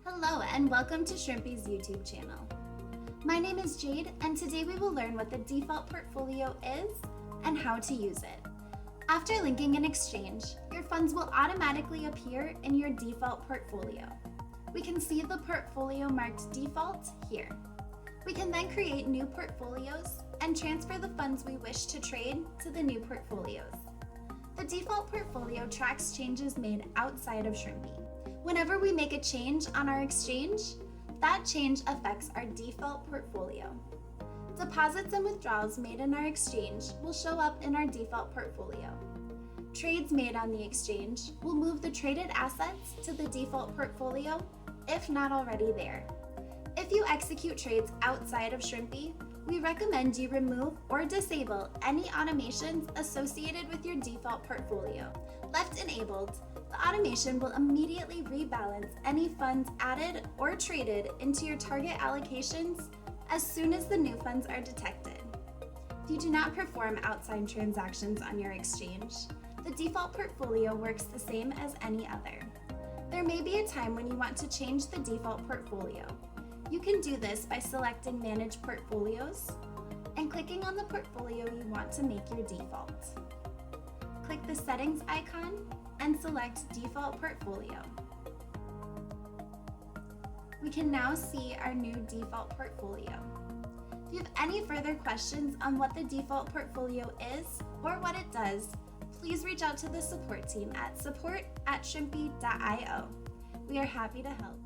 Hello and welcome to Shrimpy's YouTube channel. My name is Jade and today we will learn what the default portfolio is and how to use it. After linking an exchange, your funds will automatically appear in your default portfolio. We can see the portfolio marked default here. We can then create new portfolios and transfer the funds we wish to trade to the new portfolios. The default portfolio tracks changes made outside of Shrimpy. Whenever we make a change on our exchange, that change affects our default portfolio. Deposits and withdrawals made in our exchange will show up in our default portfolio. Trades made on the exchange will move the traded assets to the default portfolio, if not already there. If you execute trades outside of Shrimpy, we recommend you remove or disable any automations associated with your default portfolio. Left enabled, the automation will immediately rebalance any funds added or traded into your target allocations as soon as the new funds are detected. If you do not perform outside transactions on your exchange, the default portfolio works the same as any other. There may be a time when you want to change the default portfolio. You can do this by selecting Manage Portfolios and clicking on the portfolio you want to make your default. Click the Settings icon and select Default Portfolio. We can now see our new default portfolio. If you have any further questions on what the default portfolio is or what it does, please reach out to the support team at support@shrimpy.io. We are happy to help.